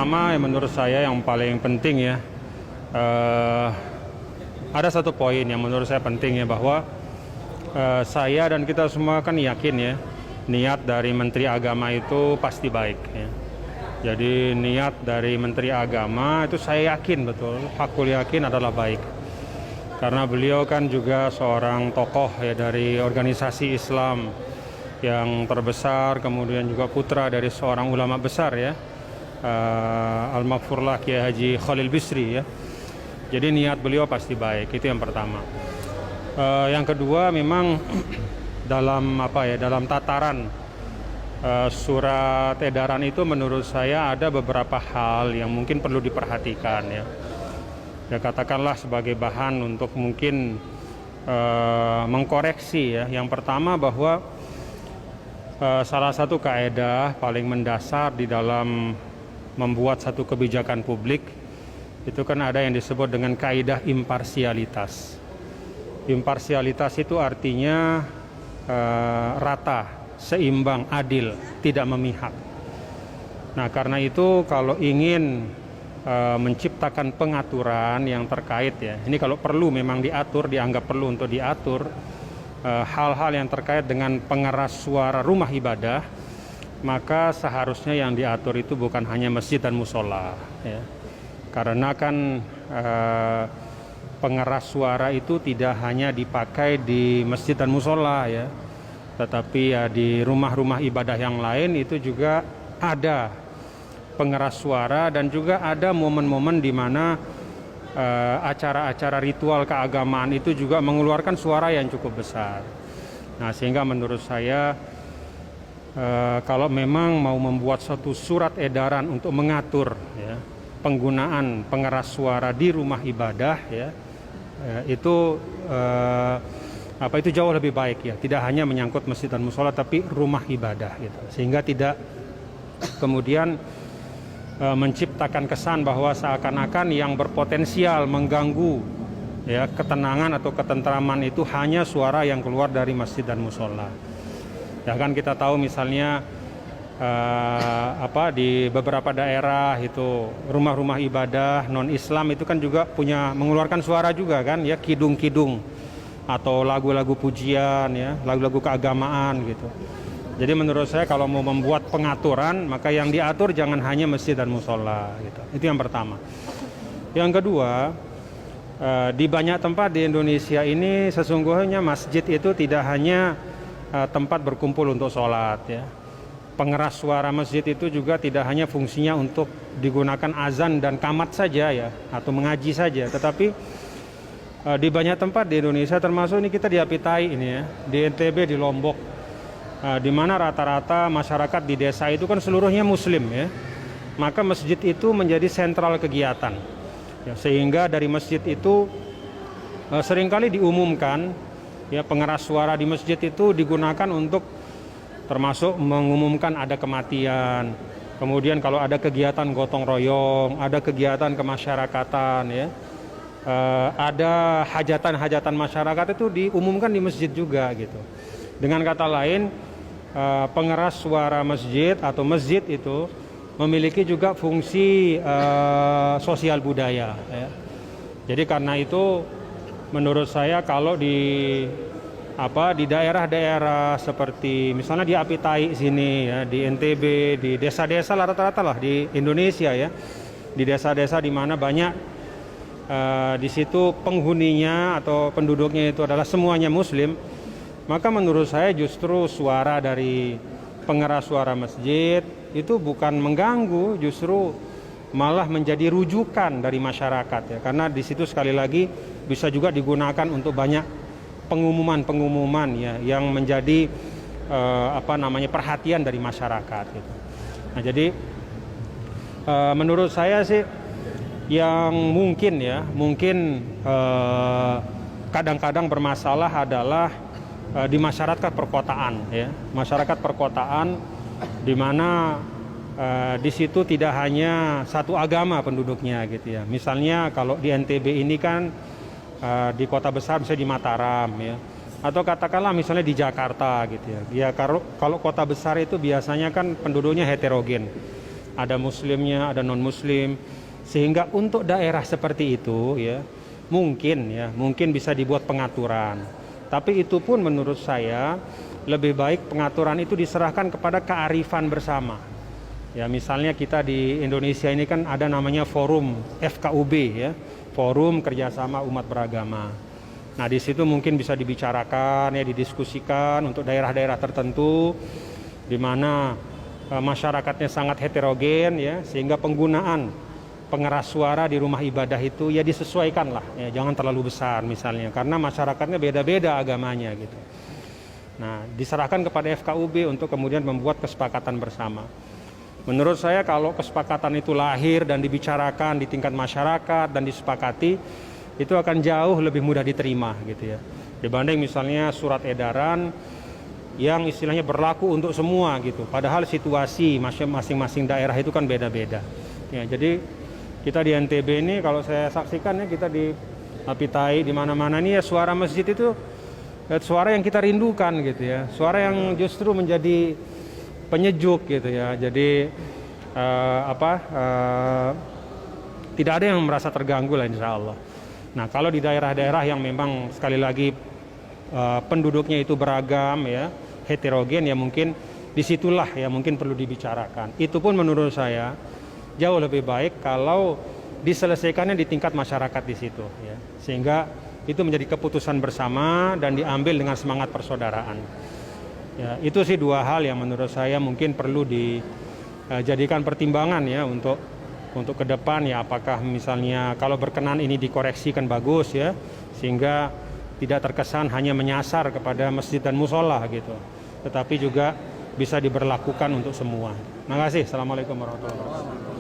pertama yang menurut saya yang paling penting ya, ada satu poin yang menurut saya penting ya, bahwa saya dan kita semua kan yakin ya, niat dari Menteri Agama itu pasti baik ya. Jadi niat dari Menteri Agama itu saya yakin betul, hakul yakin adalah baik. Karena beliau kan juga seorang tokoh ya dari organisasi Islam yang terbesar, kemudian juga putra dari seorang ulama besar ya, Al-Maghfurlah Kiai Haji Khalil Bisri ya. Jadi niat beliau pasti baik, itu yang pertama. Yang kedua memang dalam dalam tataran surat edaran itu menurut saya ada beberapa hal yang mungkin perlu diperhatikan ya. Ya katakanlah sebagai bahan untuk mungkin mengkoreksi ya. Yang pertama bahwa salah satu kaedah paling mendasar di dalam membuat satu kebijakan publik itu kan ada yang disebut dengan kaidah imparsialitas. Imparsialitas itu artinya rata, seimbang, adil, tidak memihak. Nah, karena itu kalau ingin menciptakan pengaturan yang terkait ya, ini kalau perlu memang diatur, dianggap perlu untuk diatur hal-hal yang terkait dengan pengeras suara rumah ibadah, maka seharusnya yang diatur itu bukan hanya masjid dan musola ya. Karena kan pengeras suara itu tidak hanya dipakai di masjid dan musola ya, tetapi ya di rumah-rumah ibadah yang lain itu juga ada pengeras suara, dan juga ada momen-momen di mana acara-acara ritual keagamaan itu juga mengeluarkan suara yang cukup besar. Nah, sehingga menurut saya kalau memang mau membuat suatu surat edaran untuk mengatur ya, penggunaan pengeras suara di rumah ibadah ya, itu jauh lebih baik ya, tidak hanya menyangkut masjid dan musola tapi rumah ibadah gitu, sehingga tidak kemudian menciptakan kesan bahwa seakan-akan yang berpotensial mengganggu ya ketenangan atau ketentraman itu hanya suara yang keluar dari masjid dan musola. Ya kan kita tahu misalnya di beberapa daerah itu rumah-rumah ibadah non-Islam itu kan juga mengeluarkan suara juga kan ya, kidung-kidung atau lagu-lagu pujian ya, lagu-lagu keagamaan gitu. Jadi menurut saya kalau mau membuat pengaturan, maka yang diatur jangan hanya masjid dan musola gitu. Itu yang pertama. Yang kedua, di banyak tempat di Indonesia ini sesungguhnya masjid itu tidak hanya tempat berkumpul untuk sholat ya. Pengeras suara masjid itu juga tidak hanya fungsinya untuk digunakan azan dan qamat saja ya, atau mengaji saja, tetapi di banyak tempat di Indonesia, termasuk ini kita di Apitai ini ya, di NTB, di Lombok, di mana rata-rata masyarakat di desa itu kan seluruhnya muslim ya, maka masjid itu menjadi sentral kegiatan ya, sehingga dari masjid itu seringkali diumumkan ya, pengeras suara di masjid itu digunakan untuk termasuk mengumumkan ada kematian, kemudian kalau ada kegiatan gotong royong, ada kegiatan kemasyarakatan ya, ada hajatan-hajatan masyarakat itu diumumkan di masjid juga gitu. Dengan kata lain, pengeras suara masjid atau masjid itu memiliki juga fungsi sosial budaya ya. Jadi karena itu menurut saya kalau di daerah-daerah seperti misalnya di Apitai sini ya, di NTB, di desa-desa rata-rata lah di Indonesia ya, di desa-desa di mana banyak di situ penghuninya atau penduduknya itu adalah semuanya muslim, maka menurut saya justru suara dari pengeras suara masjid itu bukan mengganggu, justru malah menjadi rujukan dari masyarakat ya, karena di situ sekali lagi bisa juga digunakan untuk banyak pengumuman ya yang menjadi perhatian dari masyarakat gitu. Nah, jadi menurut saya sih yang mungkin kadang-kadang bermasalah adalah di masyarakat perkotaan ya, masyarakat perkotaan di mana di situ tidak hanya satu agama penduduknya gitu ya. Misalnya kalau di NTB ini kan di kota besar, misalnya di Mataram ya, atau katakanlah misalnya di Jakarta gitu ya. Ya kalau kota besar itu biasanya kan penduduknya heterogen. ada muslimnya, ada non muslim, sehingga untuk daerah seperti itu ya mungkin bisa dibuat pengaturan. Tapi itu pun menurut saya lebih baik pengaturan itu diserahkan kepada kearifan bersama. Ya, misalnya kita di Indonesia ini kan ada namanya forum FKUB ya, Forum Kerjasama Umat Beragama. Nah, di situ mungkin bisa dibicarakan ya, didiskusikan untuk daerah-daerah tertentu di mana masyarakatnya sangat heterogen ya, sehingga penggunaan pengeras suara di rumah ibadah itu ya disesuaikan lah ya, jangan terlalu besar misalnya karena masyarakatnya beda-beda agamanya gitu. Nah, diserahkan kepada FKUB untuk kemudian membuat kesepakatan bersama. Menurut saya kalau kesepakatan itu lahir dan dibicarakan di tingkat masyarakat dan disepakati, itu akan jauh lebih mudah diterima gitu ya, dibanding misalnya surat edaran yang istilahnya berlaku untuk semua gitu, padahal situasi masing-masing daerah itu kan beda-beda ya. Jadi kita di NTB ini kalau saya saksikan ya, kita di Apitai di mana-mana ini ya, suara masjid itu suara yang kita rindukan gitu ya, suara yang justru menjadi penyejuk gitu ya. Jadi tidak ada yang merasa terganggu lah insya Allah. Nah, kalau di daerah-daerah yang memang sekali lagi penduduknya itu beragam ya, heterogen ya, mungkin disitulah ya mungkin perlu dibicarakan. Itu pun menurut saya jauh lebih baik kalau diselesaikannya di tingkat masyarakat di situ ya, sehingga itu menjadi keputusan bersama dan diambil dengan semangat persaudaraan. Ya, itu sih dua hal yang menurut saya mungkin perlu dijadikan pertimbangan ya untuk ke depan ya, apakah misalnya kalau berkenan ini dikoreksi kan bagus ya, sehingga tidak terkesan hanya menyasar kepada masjid dan musola gitu, tetapi juga bisa diberlakukan untuk semua. Terima kasih. Assalamualaikum warahmatullahi wabarakatuh.